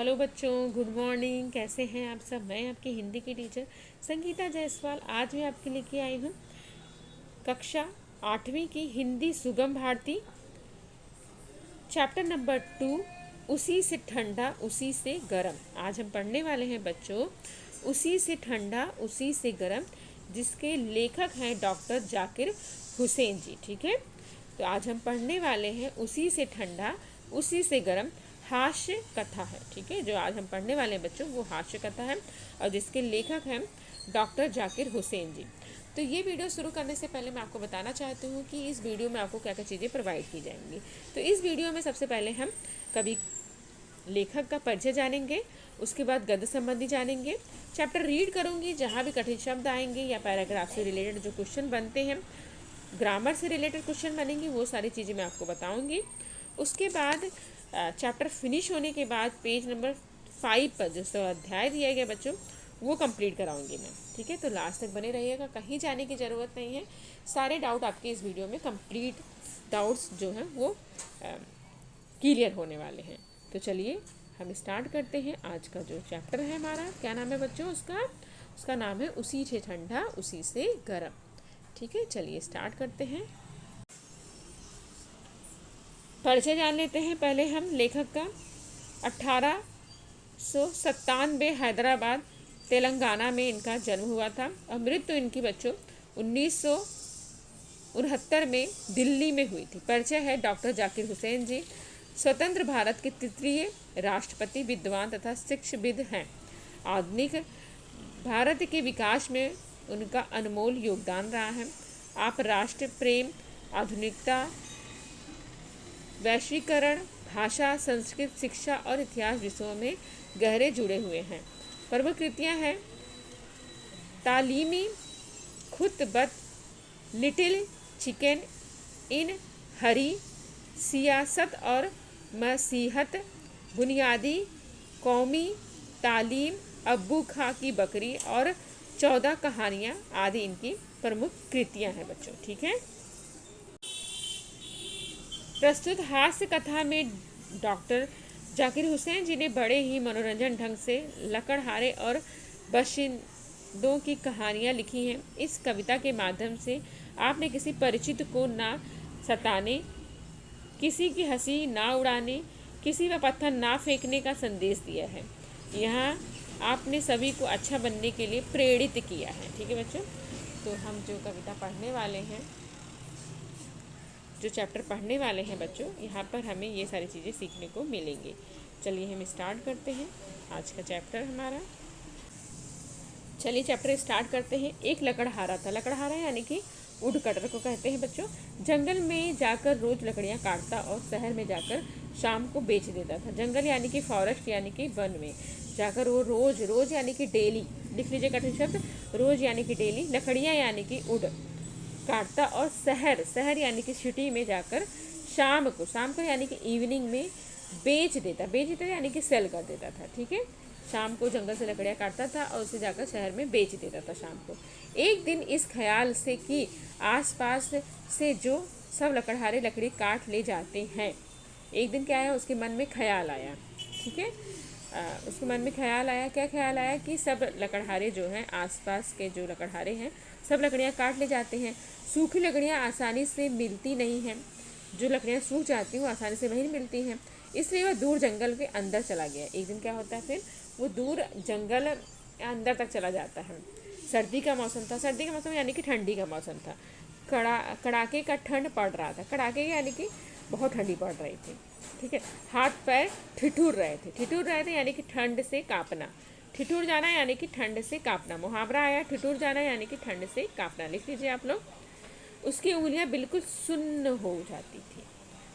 Hello बच्चों, good morning. कैसे हैं आप सब। मैं आपकी हिंदी की टीचर संगीता जायसवाल। आज मैं आपके लेके आई हूँ कक्षा 8वीं की हिंदी सुगम भारती, चैप्टर नंबर 2, उसी से ठंडा उसी से गरम। आज हम पढ़ने वाले हैं बच्चों उसी से ठंडा उसी से गरम, जिसके लेखक हैं डॉक्टर जाकिर हुसैन जी। ठीक है, तो आज हम पढ़ने वाले हैं उसी से ठंडा उसी से गरम, हास्य कथा है। ठीक है, जो आज हम पढ़ने वाले हैं बच्चों वो हास्य कथा है और जिसके लेखक हैं डॉक्टर जाकिर हुसैन जी। तो ये वीडियो शुरू करने से पहले मैं आपको बताना चाहती हूँ कि इस वीडियो में आपको क्या क्या चीज़ें प्रोवाइड की जाएंगी। तो इस वीडियो में सबसे पहले हम कवि लेखक का परिचय जानेंगे, उसके बाद गद्य संबंधी जानेंगे, चैप्टर रीड करूँगी, जहाँ भी कठिन शब्द आएंगे या पैराग्राफ से रिलेटेड जो क्वेश्चन बनते हैं, ग्रामर से रिलेटेड क्वेश्चन बनेंगे, वो सारी चीज़ें मैं आपको बताऊँगी। उसके बाद चैप्टर फिनिश होने के बाद पेज नंबर 5 पर जो अध्याय दिया गया बच्चों वो कंप्लीट कराऊंगी मैं। ठीक है, तो लास्ट तक बने रहिएगा, कहीं जाने की ज़रूरत नहीं है। सारे डाउट आपके इस वीडियो में कंप्लीट डाउट्स जो हैं वो क्लियर होने वाले हैं। तो चलिए हम स्टार्ट करते हैं। आज का जो चैप्टर है हमारा, क्या नाम है बच्चों उसका नाम है उसी से ठंडा उसी से गरम। ठीक है, चलिए स्टार्ट करते हैं। परिचय जान लेते हैं पहले हम लेखक का। 1897 हैदराबाद तेलंगाना में इनका जन्म हुआ था और मृत्यु इनकी बच्चों 1969 में दिल्ली में हुई थी। परिचय है डॉक्टर जाकिर हुसैन जी स्वतंत्र भारत के तृतीय राष्ट्रपति, विद्वान तथा शिक्षाविद हैं। आधुनिक भारत के विकास में उनका अनमोल योगदान रहा है। आप राष्ट्र प्रेम, आधुनिकता, वैश्वीकरण, भाषा, संस्कृत, शिक्षा और इतिहास विषयों में गहरे जुड़े हुए हैं। प्रमुख कृतियाँ हैं तालीमी खुतबत, लिटिल चिकन इन हरी, सियासत और मसीहत, बुनियादी कौमी तालीम, अब्बू खां की बकरी और 14 कहानियाँ आदि इनकी प्रमुख कृतियाँ हैं बच्चों। ठीक है, प्रस्तुत हास्य कथा में डॉक्टर जाकिर हुसैन जी ने बड़े ही मनोरंजन ढंग से लकड़हारे और बाशिंदों की कहानियाँ लिखी हैं। इस कविता के माध्यम से आपने किसी परिचित को ना सताने, किसी की हंसी ना उड़ाने, किसी पर पत्थर ना फेंकने का संदेश दिया है। यहाँ आपने सभी को अच्छा बनने के लिए प्रेरित किया है। ठीक है बच्चों, तो हम जो कविता पढ़ने वाले हैं, जो चैप्टर पढ़ने वाले हैं बच्चों, यहाँ पर हमें ये सारी चीज़ें सीखने को मिलेंगी। चलिए हम स्टार्ट करते हैं आज का चैप्टर हमारा। चलिए चैप्टर स्टार्ट करते हैं। एक लकड़हारा था। लकड़हारा यानी कि वुड कटर को कहते हैं बच्चों। जंगल में जाकर रोज लकड़ियाँ काटता और शहर में जाकर शाम को बेच देता था। जंगल यानी कि फॉरेस्ट यानी कि वन में जाकर वो रोज यानी कि डेली, लिख लीजिए कठिन शब्द, रोज यानी कि डेली, लकड़ियाँ यानी कि वुड काटता और शहर यानी कि सिटी में जाकर शाम को यानी कि इवनिंग में बेच देता यानी कि सेल कर देता था। ठीक है, शाम को जंगल से लकड़ियाँ काटता था और उसे जाकर शहर में बेच देता था शाम को। एक दिन इस ख्याल से कि आसपास से जो सब लकड़हारे लकड़ी काट ले जाते हैं, एक दिन क्या आया, उसके मन में ख्याल आया। ठीक है, उसके मन में ख्याल आया, क्या ख्याल आया कि सब लकड़हारे जो हैं, आसपास के जो लकड़हारे हैं, सब लकड़ियाँ काट ले जाते हैं। सूखी लकड़ियाँ आसानी से मिलती नहीं हैं, जो लकड़ियाँ सूख जाती हैं वो आसानी से नहीं मिलती हैं, इसलिए वह दूर जंगल के अंदर चला गया। एक दिन क्या होता है, फिर वो दूर जंगल अंदर तक चला जाता है। सर्दी का मौसम था, सर्दी का मौसम यानी कि ठंडी का मौसम था। कड़ाके का ठंड पड़ रहा था। कड़ाके यानी कि बहुत ठंडी पड़ रही थी। ठीक है, हाथ पैर ठिठुर रहे थे यानी कि ठंड से कांपना। ठिठुर जाना यानी कि ठंड से कांपना, मुहावरा आया ठिठुर जाना यानी कि ठंड से कांपना, लिख लीजिए आप लोग। उसकी उंगलियां बिल्कुल सुन्न हो जाती थी।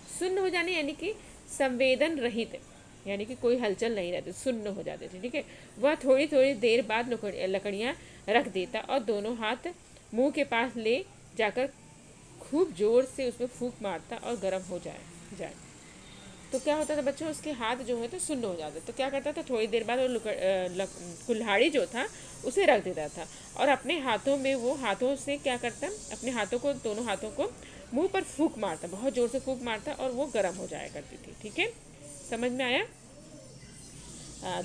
सुन्न हो जाने यानी कि संवेदन रहित, यानी कि कोई हलचल नहीं रहती, सुन्न हो जाते थे। ठीक है, वह थोड़ी थोड़ी देर बाद लकड़ियाँ रख देता और दोनों हाथ मुंह के पास ले जाकर खूब जोर से उसमें फूंक मारता और गर्म हो जाए। तो क्या होता था बच्चों, उसके हाथ जो है तो सुन्न हो जाते। तो क्या करता था, थोड़ी देर बाद वो कुल्हाड़ी जो था उसे रख देता था और अपने हाथों से क्या करता, अपने हाथों को, दोनों हाथों को मुंह पर फूंक मारता, बहुत जोर से फूंक मारता और वो गर्म हो जाया करती थी। ठीक है, समझ में आया।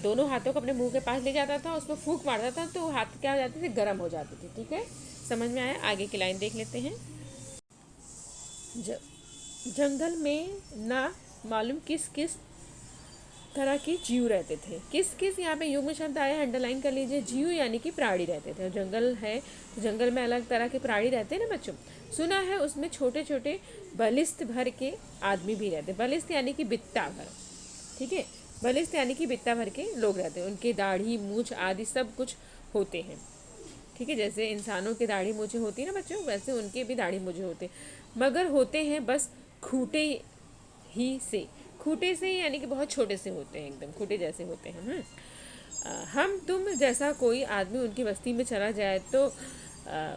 दोनों हाथों को अपने मुंह के पास ले जाता था, उसमें फूंक मारता था तो हाथ क्या हो जाते थे, गर्म हो जाते थे। ठीक है, समझ में आया? आगे की लाइन देख लेते हैं। जंगल में ना मालूम किस किस तरह के जीव रहते थे। किस किस यहाँ पे युग्म शब्द आया, अंडरलाइन कर लीजिए। जीव यानी कि प्राणी रहते थे। जंगल है तो जंगल में अलग तरह के प्राणी रहते हैं ना बच्चों। सुना है उसमें छोटे छोटे बलिष्ठ भर के आदमी भी रहते। बलिष्ठ यानी कि बित्ता भर, ठीक है, बलिष्ठ यानी कि बित्ता भर के लोग रहते हैं। उनके दाढ़ी मूछ आदि सब कुछ होते हैं। ठीक है, जैसे इंसानों की दाढ़ी मूछें होती है ना बच्चों, वैसे उनके भी दाढ़ी मूछें होते हैं, मगर होते हैं बस खूंटे ही से। खूंटे से यानी कि बहुत छोटे से होते हैं, एकदम खूंटे जैसे होते हैं। हम तुम जैसा कोई आदमी उनकी बस्ती में चला जाए तो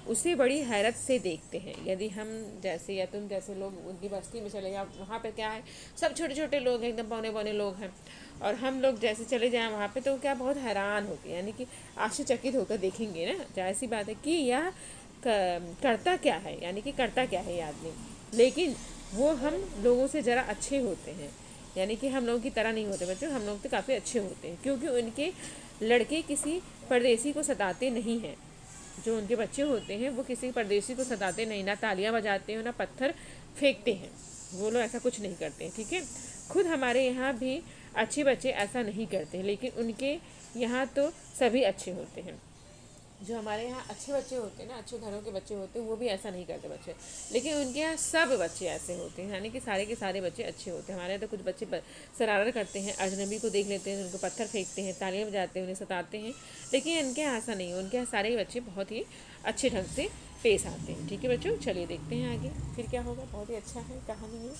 उसे बड़ी हैरत से देखते हैं। यदि हम जैसे या तुम जैसे लोग उनकी बस्ती में चले जाए, वहाँ पे क्या है, सब छोटे छोटे लोग हैं, एकदम पौने पौने लोग हैं, और हम लोग जैसे चले जाएं वहाँ पे तो क्या बहुत हैरान होते हैं, यानी कि आश्चर्यचकित होकर देखेंगे ना। जाहिर सी बात है कि यह करता क्या है, यानी कि करता क्या है ये आदमी। लेकिन वो हम लोगों से ज़रा अच्छे होते हैं, यानी कि हम लोगों की तरह नहीं होते बच्चों, हम लोग तो काफ़ी अच्छे होते हैं, क्योंकि उनके लड़के किसी परदेसी को सताते नहीं हैं। जो उनके बच्चे होते हैं वो किसी परदेसी को सताते नहीं, ना तालियां बजाते हैं ना पत्थर फेंकते हैं, वो लोग ऐसा कुछ नहीं करते हैं। ठीक है, खुद हमारे यहाँ भी अच्छे बच्चे ऐसा नहीं करते हैं, लेकिन उनके यहाँ तो सभी अच्छे होते हैं। जो हमारे यहाँ अच्छे बच्चे होते हैं ना, अच्छे घरों के बच्चे होते हैं, वो भी ऐसा नहीं करते बच्चे, लेकिन उनके यहाँ सब बच्चे ऐसे होते हैं, यानी कि सारे के सारे बच्चे अच्छे होते हैं। हमारे यहाँ तो कुछ बच्चे शरारत करते हैं, अजनबी को देख लेते हैं, उनको पत्थर फेंकते हैं, तालियां बजाते हैं, उन्हें सताते हैं, लेकिन इनके यहाँ ऐसा नहीं है। उनके यहाँ सारे बच्चे बहुत ही अच्छे ढंग से पेश आते हैं। ठीक है बच्चों, चलिए देखते हैं आगे फिर क्या होगा। बहुत ही अच्छा है कहानी है।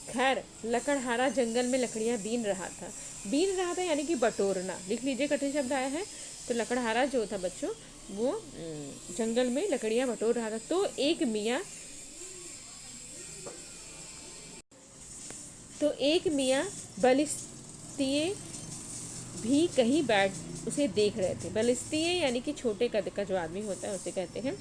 खैर लकड़हारा जंगल में लकड़ियां बीन रहा था। बीन रहा था यानी कि बटोरना, लिख लीजिए, कठिन शब्द आया है। तो लकड़हारा जो था बच्चों, वो जंगल में लकड़ियां बटोर रहा था। तो एक मियाँ बलिस्तिये भी कहीं बैठ उसे देख रहे थे। बलिस्तिये यानी कि छोटे कद का जो आदमी होता है उसे कहते हैं।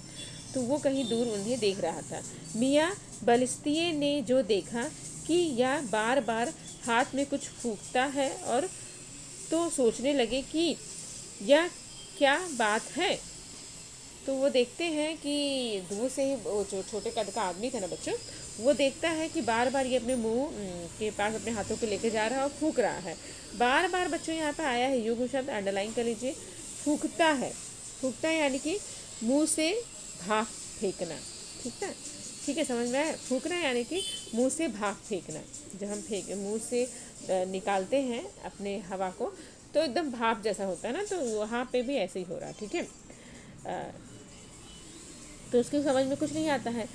तो वो कहीं दूर उन्हें देख रहा था। मियाँ बलिस्तिये ने जो देखा कि यह बार बार हाथ में कुछ फूंकता है, और तो सोचने लगे कि यह क्या बात है। तो वो देखते हैं कि दूर से ही वो जो छोटे कद का आदमी था ना बच्चों, वो देखता है कि बार बार ये अपने मुंह के पास अपने हाथों को लेके जा रहा है और फूंक रहा है। बार बार बच्चों यहाँ पे आया है युग्म शब्द, अंडरलाइन कर लीजिए। फूंकता है, फूंकता है यानी कि मुंह से भाप फेंकना। ठीक है, समझ में आया? फूंकना यानी कि मुंह से भाप फेंकना। जब हम मुंह से निकालते हैं अपने हवा को तो एकदम भाप जैसा होता है ना, तो वहाँ पे भी ऐसे ही हो रहा। ठीक है, तो उसकी समझ में कुछ नहीं आता है।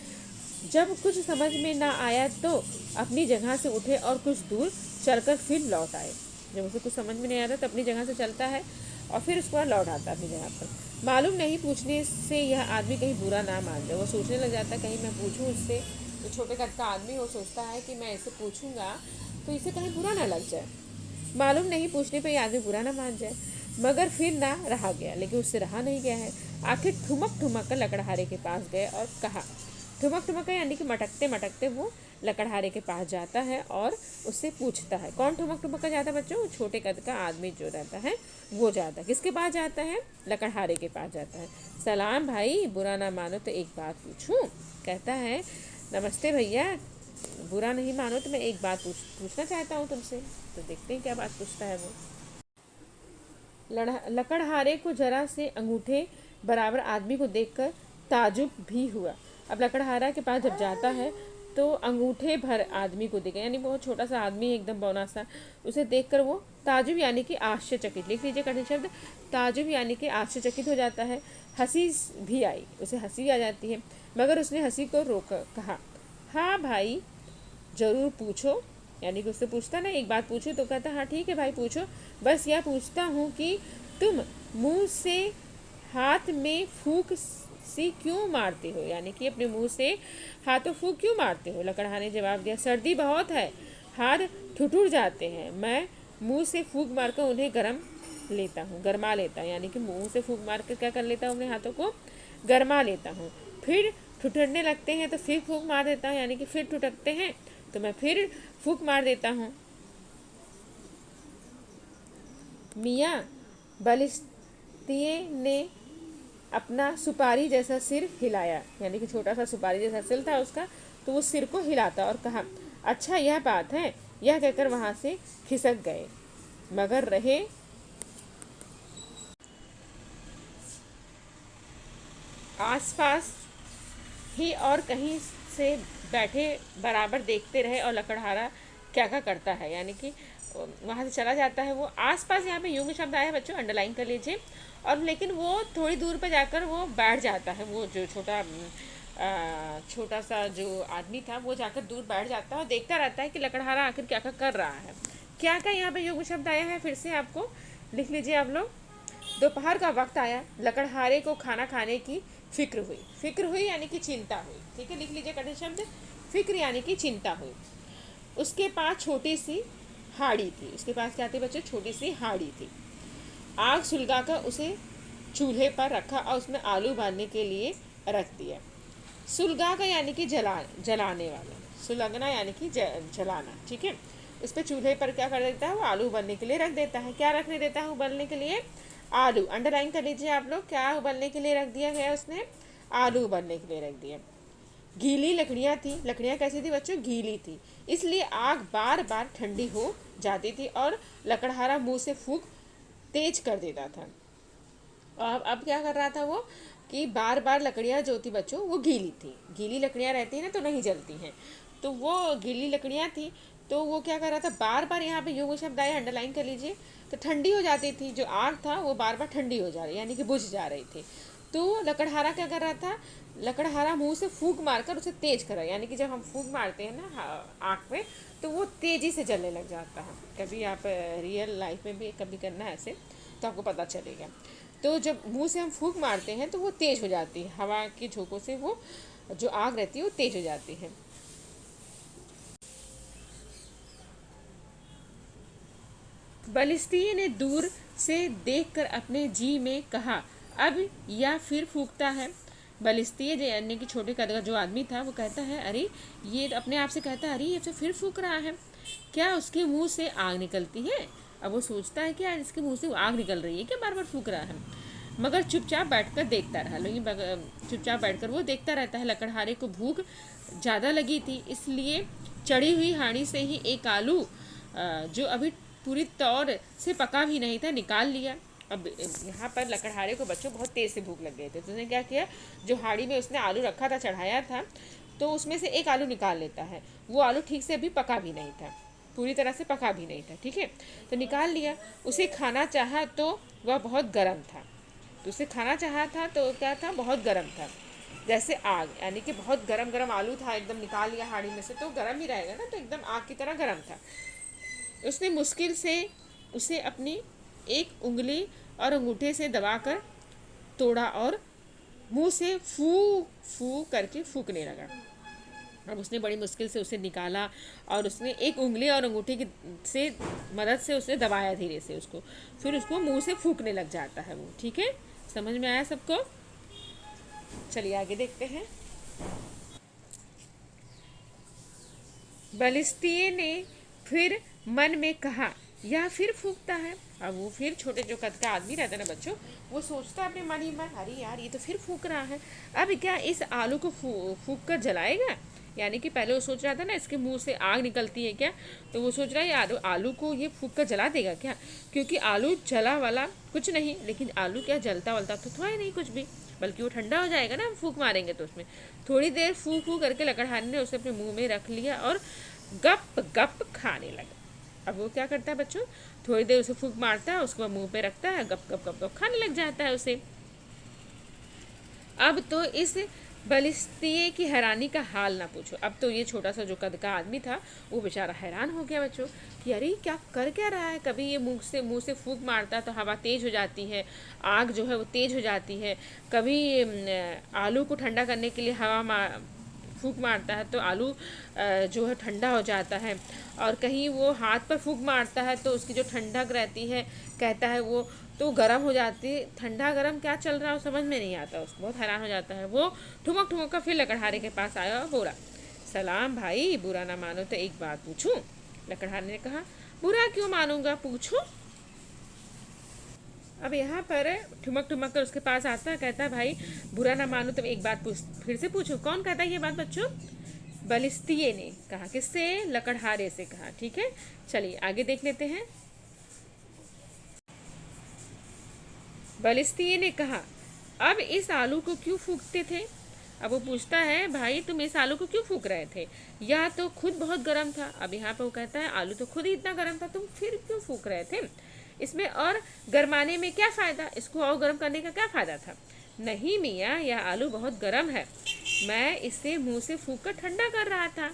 जब कुछ समझ में ना आया तो अपनी जगह से उठे और कुछ दूर चलकर फिर लौट आए। जब उसे कुछ समझ में नहीं आता तो अपनी जगह से चलता है और फिर उसके बाद लौट आता है अपनी जगह पर। मालूम नहीं पूछने से यह आदमी कहीं बुरा ना मान जाए। वो सोचने लग जाता है कहीं मैं पूछूं इससे, तो छोटे कद का आदमी वो सोचता है कि मैं इसे पूछूंगा तो इसे कहीं बुरा ना लग जाए। मालूम नहीं पूछने पे आदमी बुरा ना मान जाए, मगर फिर ना रहा गया। लेकिन उससे रहा नहीं गया है। आखिर ठुमक ठुमक कर लकड़हारे के पास गए और कहा। ठुमक ठुमक यानी कि मटकते मटकते वो लकड़हारे के पास जाता है और उससे पूछता है। कौन ठुमक ठुमक कर जाता है बच्चों? छोटे कद का आदमी जो रहता है वो जाता है। किसके पास जाता है? लकड़हारे के पास जाता है। सलाम भाई, बुरा ना मानो तो एक बात पूछूं। कहता है नमस्ते भैया, बुरा नहीं मानो तो मैं एक बात पूछना चाहता हूँ तुमसे। तो देखते हैं क्या बात पूछता है वो। लकड़हारे को जरा से अंगूठे बराबर आदमी को देखकर ताजुब भी हुआ। अब लकड़हारा के पास जब जाता है तो अंगूठे भर आदमी को देखा, यानी बहुत छोटा सा आदमी है, एकदम बौना सा। उसे देखकर वो ताजुब यानी कि आश्चर्यचकित, लिख लीजिए कठिन शब्द, ताजुब यानी कि आश्चर्यचकित हो जाता है। हंसी भी आई, उसे हंसी आ जाती है, मगर उसने हंसी को रोक कहा, हाँ भाई ज़रूर पूछो। यानी कि उससे पूछता ना एक बात पूछो, तो कहता हाँ ठीक है भाई पूछो। बस यह पूछता हूँ कि तुम मुंह से हाथ में फूंक सी क्यों मारते हो, यानी कि अपने मुंह से हाथों फूंक क्यों मारते हो। लकड़हारे ने जवाब दिया, सर्दी बहुत है, हाथ ठुठुर जाते हैं, मैं मुंह से फूंक मारकर उन्हें गरमा लेता, यानी कि मुंह से फूंक मार कर क्या कर लेता हूँ, अपने हाथों को गरमा लेता हूँ। फिर ठुठरने लगते हैं तो फिर फूंक मार देता हूँ, यानी कि फिर ठुठकते हैं तो मैं फिर फूंक मार देता हूँ। मियाँ बलिस्तिये ने अपना सुपारी जैसा सिर हिलाया, यानी कि छोटा सा सुपारी जैसा सिर था उसका, तो वो सिर को हिलाता और कहा, अच्छा यह बात है। यह कहकर वहाँ से खिसक गए। मगर रहे आसपास ही और कहीं से बैठे बराबर देखते रहे और लकड़हारा क्या क्या करता है, यानी कि वहाँ से चला जाता है वो। आसपास यहाँ पे यूं भी शब्द आया है बच्चों, अंडरलाइन कर लीजिए। और लेकिन वो थोड़ी दूर पर जाकर वो बैठ जाता है, वो जो छोटा सा जो आदमी था वो जाकर दूर बैठ जाता है और देखता रहता है कि लकड़हारा आखिर क्या क्या कर रहा है। क्या क्या यहाँ पे युग शब्द आया है, फिर से आपको लिख लीजिए आप लोग। दोपहर का वक्त आया, लकड़हारे को खाना खाने की फिक्र हुई। फिक्र हुई यानी कि चिंता हुई, ठीक है, लिख लीजिए कठिन शब्द, फिक्र यानी कि चिंता हुई। उसके पास छोटी सी हाड़ी थी। उसके पास क्या थी बच्चों? छोटी सी हाड़ी थी। आग सुलगाकर उसे चूल्हे पर रखा और उसमें आलू उबालने के लिए रख दिया। सुलगा का यानी कि जलाने वाला, सुलगना यानी कि जलाना, ठीक है। उस पर चूल्हे पर क्या कर देता है वो आलू उबलने के लिए रख देता है। क्या रखने देता है उबलने के लिए? आलू। अंडरलाइन कर लीजिए आप लोग, क्या उबलने के लिए रख दिया गया उसने? आलू उबलने के लिए रख दिया। गीली लकड़ियाँ थी। लकड़ियाँ कैसी थी बच्चों? गीली थी, इसलिए आग बार बार ठंडी हो जाती थी और लकड़हारा मुंह से फूंक तेज कर देता था। अब क्या कर रहा था वो कि बार बार लकड़ियाँ जो थी बच्चों वो गीली थी। गीली लकड़ियाँ रहती हैं ना तो नहीं जलती हैं, तो वो गीली लकड़ियाँ थी, तो वो क्या कर रहा था, बार बार यहाँ पे युग शब्द आया, अंडरलाइन कर लीजिए। तो ठंडी हो जाती थी, जो आग था वो बार बार ठंडी हो जा रही, यानी कि बुझ जा रही थी। तो लकड़हारा क्या कर रहा था? लकड़हारा मुंह से फूंक मारकर उसे तेज कर रहा है, यानी कि जब हम फूंक मारते हैं ना आग पे तो वो तेजी से जलने लग जाता है। कभी आप रियल लाइफ में भी कभी करना है ऐसे तो आपको पता चलेगा। तो जब मुंह से हम फूंक मारते हैं तो वो तेज हो जाती है, हवा की झोंकों से वो जो आग रहती है वो तेज हो जाती है। बलिस्तीय ने दूर से देखकर अपने जी में कहा, अब या फिर फूकता है। बलिस्तीय यानी कि छोटे कद का जो आदमी था वो कहता है, अरे ये अपने आप से कहता है, अरे ये तो फिर फूक रहा है, क्या उसके मुंह से आग निकलती है? अब वो सोचता है कि यार इसके मुंह से आग निकल रही है, क्या बार बार फूक रहा है। मगर चुपचाप बैठकर देखता रहा। लेकिन चुपचाप बैठकर वो देखता रहता है। लकड़हारे को भूख ज़्यादा लगी थी, इसलिए चढ़ी हुई हांडी से ही एक आलू जो अभी पूरी तौर से पका भी नहीं था निकाल लिया। अब यहाँ पर लकड़हारे को बच्चों बहुत तेज़ से भूख लग गई थी, तो उसने क्या किया, जो हांडी में उसने आलू रखा था, चढ़ाया था, तो उसमें से एक आलू निकाल लेता है। वो आलू ठीक से अभी पका भी नहीं था, पूरी तरह से पका भी नहीं था, ठीक है, तो निकाल लिया। उसे खाना चाहा तो वह बहुत गर्म था। तो उसे खाना चाहा था तो क्या था, बहुत गर्म था, जैसे आग, यानी कि बहुत गरम गरम आलू था, एकदम निकाल लिया हांडी में से तो गर्म ही रहेगा ना, तो एकदम आग की तरह गर्म था। उसने मुश्किल से उसे अपनी एक उंगली और अंगूठे से दबाकर तोड़ा और मुंह से फू फू करके फूकने लगा। अब उसने बड़ी मुश्किल से उसे निकाला और उसने एक उंगली और अंगूठी की से मदद से उसने दबाया धीरे से उसको, फिर उसको मुंह से फूकने लग जाता है वो, ठीक है, समझ में आया सबको? चलिए आगे देखते हैं। बलिस्तीय ने फिर मन में कहा, यह फिर फूकता है। अब वो फिर छोटे जो कद का आदमी रहता है ना बच्चों, वो सोचता है अपने मन ही मन, अरे यार ये तो फिर फूक रहा है, अब क्या इस आलू को फूक कर जलाएगा? यानी कि पहले वो सोच रहा था ना इसके मुंह से आग निकलती है क्या, तो वो सोच रहा है यार आलू को ये फूक कर जला देगा क्या, क्योंकि आलू जला वाला कुछ नहीं, लेकिन आलू क्या जलता वलता तो थोड़ा ही नहीं कुछ भी, बल्कि वो ठंडा हो जाएगा ना, हम फूक मारेंगे तो उसमें। थोड़ी देर फू फू करके लकड़हारे ने उसे अपने मुंह में रख लिया और गप गप खाने लगा। अब वो क्या करता है बच्चों, थोड़ी देर उसे फूंक मारता है, उसको मुंह पे रखता है, गप गप गप गप खाने लग जाता है उसे। अब तो इस बलिस्तीय की हैरानी का हाल ना पूछो। अब तो ये छोटा सा जो कद का आदमी था वो बेचारा हैरान हो गया बच्चों कि अरे क्या कर क्या रहा है, कभी ये मुंह से फूंक मारता है तो हवा तेज हो जाती है, आग जो है वो तेज हो जाती है, कभी आलू को ठंडा करने के लिए फूंक मारता है तो आलू जो है ठंडा हो जाता है, और कहीं वो हाथ पर फूंक मारता है तो उसकी जो ठंडक रहती है कहता है वो तो गर्म हो जाती है। ठंडा गर्म क्या चल रहा है समझ में नहीं आता, उसको बहुत हैरान हो जाता है। वो ठुमक ठुमक का फिर लकड़हारे के पास आया और बोला, सलाम भाई, बुरा ना मानो तो एक बात पूछूं? लकड़हारे ने कहा, बुरा क्यों मानूंगा, पूछो। अब यहाँ पर ठुमक ठुमक कर उसके पास आता है, कहता है भाई बुरा ना मानो तो एक बात पूछ, फिर से पूछूं। कौन कहता है ये बात बच्चों? बलिस्तिये ने कहा। किससे? लकड़हारे से कहा। ठीक है, चलिए आगे देख लेते हैं। बलिस्तिये ने कहा, अब इस आलू को क्यों फूंकते थे? अब वो पूछता है भाई तुम इस आलू को क्यों फूंक रहे थे? यह तो खुद बहुत गर्म था। अब यहाँ पे वो कहता है आलू तो खुद ही इतना गर्म था, तुम फिर क्यों फूंक रहे थे? इसमें और गरमाने में क्या फ़ायदा? इसको और गर्म करने का क्या फ़ायदा था? नहीं मियाँ, यह आलू बहुत गर्म है, मैं इसे मुंह से फूंक कर ठंडा कर रहा था।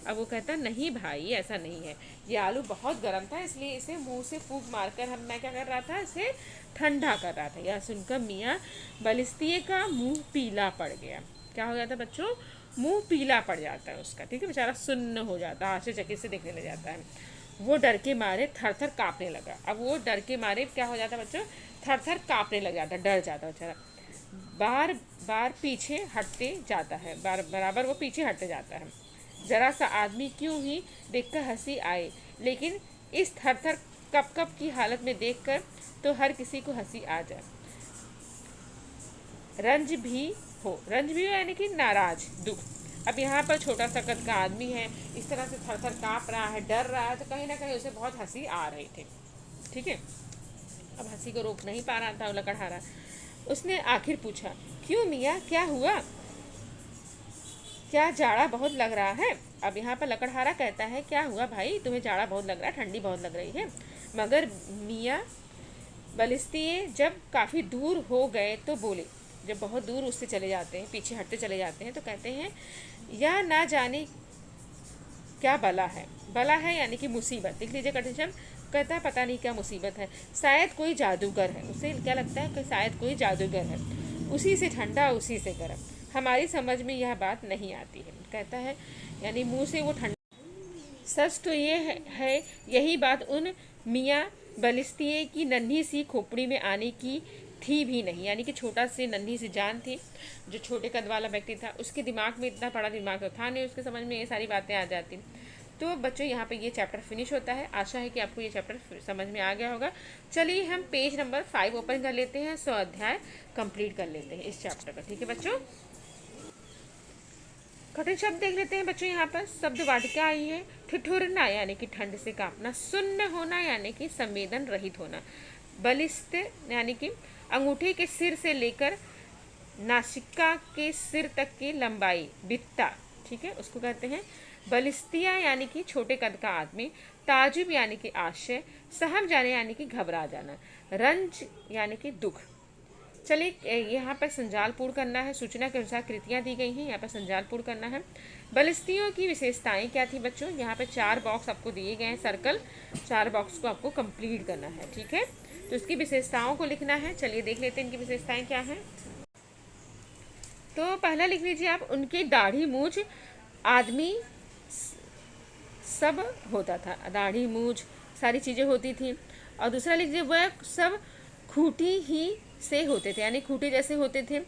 अब वो कहता नहीं भाई ऐसा नहीं है, ये आलू बहुत गर्म था इसलिए इसे मुंह से फूंक मारकर मैं क्या कर रहा था, इसे ठंडा कर रहा था। यह सुनकर मियाँ बलिस्तिये का मुंह पीला पड़ गया। क्या हो जाता है बच्चों? मुंह पीला पड़ जाता है उसका। ठीक है, बेचारा सुन्न हो जाता है, आश्चर्यचकित से देखने लग जाता है। वो डर के मारे थर थर काँपने लगा। अब वो डर के मारे क्या हो जाता है बच्चों? थर थर काँपने लग जाता है, डर जाता है बेचारा। बार बार पीछे हटते जाता है, बराबर वो पीछे हटते जाता है। जरा सा आदमी क्यों ही देखकर हंसी आए, लेकिन इस थर थर कप कप की हालत में देखकर तो हर किसी को हंसी आ जाए। रंज भी हो यानी कि नाराज, दुख। अब यहाँ पर छोटा सा कद का आदमी है, इस तरह से थर थर काँप रहा है, डर रहा है, तो कहीं ना कहीं उसे बहुत हंसी आ रही थी। ठीक है, अब हंसी को रोक नहीं पा रहा था वो लकड़हारा। उसने आखिर पूछा, क्यों मियाँ, क्या हुआ? क्या जाड़ा बहुत लग रहा है? अब यहाँ पर लकड़हारा कहता है, क्या हुआ भाई, तुम्हें जाड़ा बहुत लग रहा है, ठंडी बहुत लग रही है? मगर मियाँ बलिस्तिये जब काफ़ी दूर हो गए तो बोले, जब बहुत दूर उससे चले जाते हैं, पीछे हटते चले जाते हैं, तो कहते हैं यह ना जाने क्या बला है। बला है यानी कि मुसीबत। देख लीजिए कठिन शब्द। कहता है पता नहीं क्या मुसीबत है, शायद कोई जादूगर है। उसे क्या लगता है कि शायद कोई जादूगर है, उसी से ठंडा उसी से गर्म, हमारी समझ में यह बात नहीं आती है। कहता है यानी मुंह से वो ठंडा। सच तो ये है यही बात उन मियाँ बलिस्तिये की नन्ही सी खोपड़ी में आने की थी भी नहीं। यानी कि छोटा सी नन्ही सी जान थी, जो छोटे कद वाला व्यक्ति था, उसके दिमाग में इतना बड़ा दिमाग तो था नहीं, उसके समझ में ये सारी बातें आ जाती। तो बच्चों यहाँ पे ये चैप्टर फिनिश होता है। आशा है कि आपको ये चैप्टर समझ में आ गया होगा। चलिए हम पेज नंबर 5 ओपन कर लेते हैं, 100 अध्याय कंप्लीट कर लेते हैं इस चैप्टर का। ठीक है बच्चों, कठिन शब्द देख लेते हैं बच्चों। यहाँ पर शब्द वाटिका आई है। ठिठुरना यानी कि ठंड से कांपना, सुन्न होना यानी कि संवेदन रहित होना, बलिष्ठ यानी कि अंगूठे के सिर से लेकर नासिका के सिर तक की लंबाई, बित्ता। ठीक है, उसको कहते हैं बलिस्तिया यानी कि छोटे कद का आदमी, ताजुब यानी कि आश्चर्य, सहम जाने यानी कि घबरा जाना, रंज यानी कि दुख। चलिए यहाँ पर संजाल पूर्ण करना है। सूचना के अनुसार कृतियाँ दी गई हैं, यहाँ पर संजाल पूर्ण करना है। बलिस्तियों की विशेषताएं क्या थी बच्चों? यहाँ पे 4 बॉक्स आपको दिए गए हैं, सर्कल 4 बॉक्स को आपको कंप्लीट करना है। ठीक है, तो इसकी विशेषताओं को लिखना है। चलिए देख लेते हैं इनकी विशेषताएं क्या हैं। तो पहला लिख लीजिए आप, उनकी दाढ़ी मूछ आदमी सब होता था, दाढ़ी मूछ सारी चीज़ें होती थी। और दूसरा लिख लीजिए वह सब खूंटी ही से होते थे, यानी खूंटी जैसे होते थे।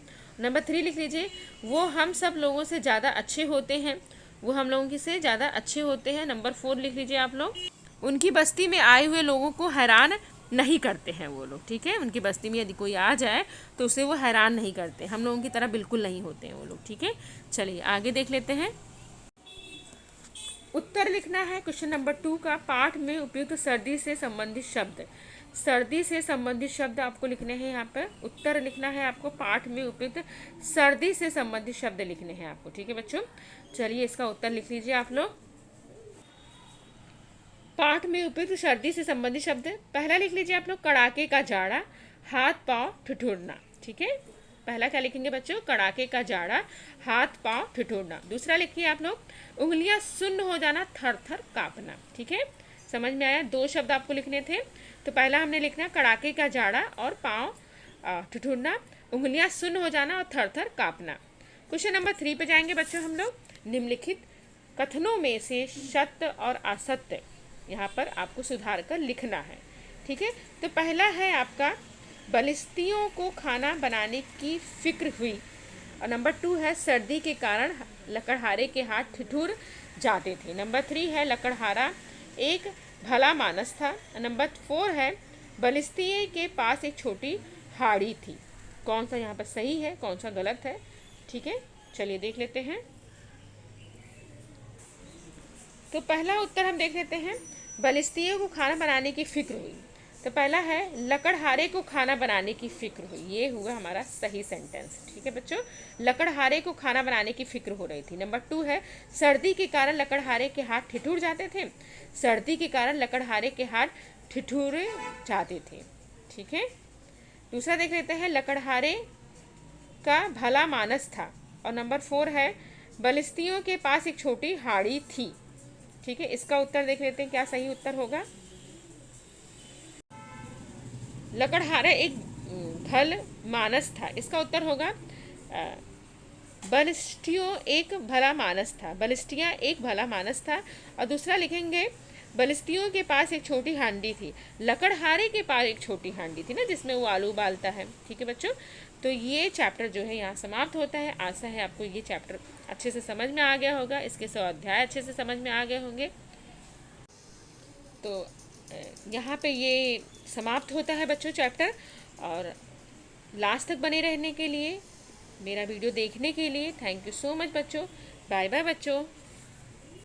नंबर 3 लिख लीजिए, वो हम सब लोगों से ज़्यादा अच्छे होते हैं, वो हम लोगों की से ज़्यादा अच्छे होते हैं। नंबर 4 लिख लीजिए आप लोग, उनकी बस्ती में आए हुए लोगों को हैरान नहीं करते हैं वो लोग। ठीक है, उनकी बस्ती में यदि कोई आ जाए तो उसे वो हैरान नहीं करते, हम लोगों की तरह बिल्कुल नहीं होते हैं वो लोग। ठीक है, चलिए आगे देख लेते हैं। उत्तर लिखना है क्वेश्चन नंबर 2 का। पाठ में उपयुक्त सर्दी से संबंधित शब्द, सर्दी से संबंधित शब्द आपको लिखने हैं यहाँ पर। उत्तर लिखना है आपको, पाठ में उपयुक्त सर्दी से संबंधित शब्द लिखने हैं आपको। ठीक है बच्चों, चलिए इसका उत्तर लिख लीजिए आप लोग। पाठ में उपयुक्त सर्दी से संबंधित शब्द, पहला लिख लीजिए आप लोग, कड़ाके का जाड़ा, हाथ पाँव ठिठुरना। ठीक है, पहला क्या लिखेंगे बच्चों? कड़ाके का जाड़ा, हाथ पाँव ठिठुरना। दूसरा लिखिए आप लोग, उंगलियां सुन्न हो जाना, थर थर कांपना। ठीक है, समझ में आया? 2 शब्द आपको लिखने थे। तो पहला हमने लिखना कड़ाके का जाड़ा और पाँव ठिठुरना, उंगलियां सुन्न हो जाना और थर थर कांपना। क्वेश्चन नंबर 3 पे जाएंगे बच्चों हम लोग। निम्नलिखित कथनों में से सत्य और असत्य यहाँ पर आपको सुधार कर लिखना है। ठीक है, तो पहला है आपका, बलिस्तियों को खाना बनाने की फिक्र हुई। और नंबर 2 है, सर्दी के कारण लकड़हारे के हाथ ठिठुर जाते थे। नंबर 3 है, लकड़हारा एक भला मानस था। नंबर 4 है, बलिस्तीय के पास एक छोटी हाड़ी थी। कौन सा यहाँ पर सही है, कौन सा गलत है? ठीक है, चलिए देख लेते हैं। तो पहला उत्तर हम देख लेते हैं, बलिस्तीयों को खाना बनाने की फिक्र हुई। तो पहला है लकड़हारे को खाना बनाने की फिक्र हुई, ये हुआ हमारा सही सेंटेंस। ठीक है बच्चों, लकड़हारे को खाना बनाने की फिक्र हो रही थी। नंबर 2 है सर्दी के कारण लकड़हारे के हाथ ठिठुर जाते थे। सर्दी के कारण लकड़हारे के हाथ ठिठुरे जाते थे। ठीक है, दूसरा देख लेते हैं, लकड़हारे का भला मानस था। और नंबर 4 है बलिस्तियों के पास एक छोटी हाड़ी थी। ठीक है, इसका उत्तर देख लेते हैं, क्या सही उत्तर होगा। लकड़हारा एक भल मानस था, इसका उत्तर होगा बलिस्टियों एक भला मानस था। बलिस्टिया एक भला मानस था। और दूसरा लिखेंगे बलिस्तियों के पास एक छोटी हांडी थी। लकड़हारे के पास एक छोटी हांडी थी ना, जिसमें वो आलू उबालता है। ठीक है बच्चों, तो ये चैप्टर जो है यहाँ समाप्त होता है। आशा है आपको ये चैप्टर अच्छे से समझ में आ गया होगा, इसके 100 अध्याय अच्छे से समझ में आ गए होंगे। तो यहाँ पे ये समाप्त होता है बच्चों चैप्टर। और लास्ट तक बने रहने के लिए, मेरा वीडियो देखने के लिए थैंक यू सो मच बच्चों। बाय बाय बच्चों।